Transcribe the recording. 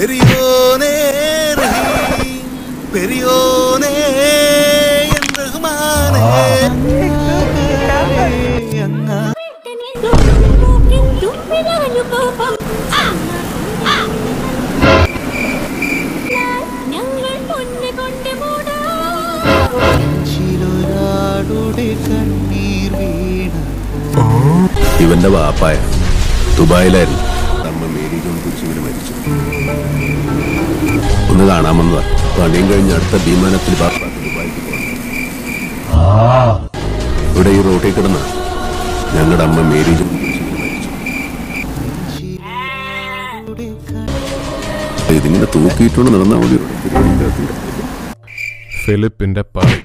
പെരിയോനേ റഹീം പെരിയോനേ റഹ്മാനേ ഇവന്റെ വാപ്പായ ദുബായിലായിരുന്നു. അമ്മ മേരിജോൺ കുരിശിങ്ങനെ മരിച്ചു. ഒന്ന് കാണാമെന്നതാ. പണിയും കഴിഞ്ഞ് അടുത്ത വിമാനത്തിൽ ദുബായിക്ക് പോകണം. ഇവിടെ ഈ റോട്ടിൽ കിടന്ന ഞങ്ങളുടെ അമ്മ മേരിജോൺ കുരിശിങ്ങനെ മരിച്ചു. ഇതിങ്ങനെ തൂക്കിയിട്ടുണ്ട് നടന്നാൽ മതി. ഫിലിപ്പിന്റെ പണി.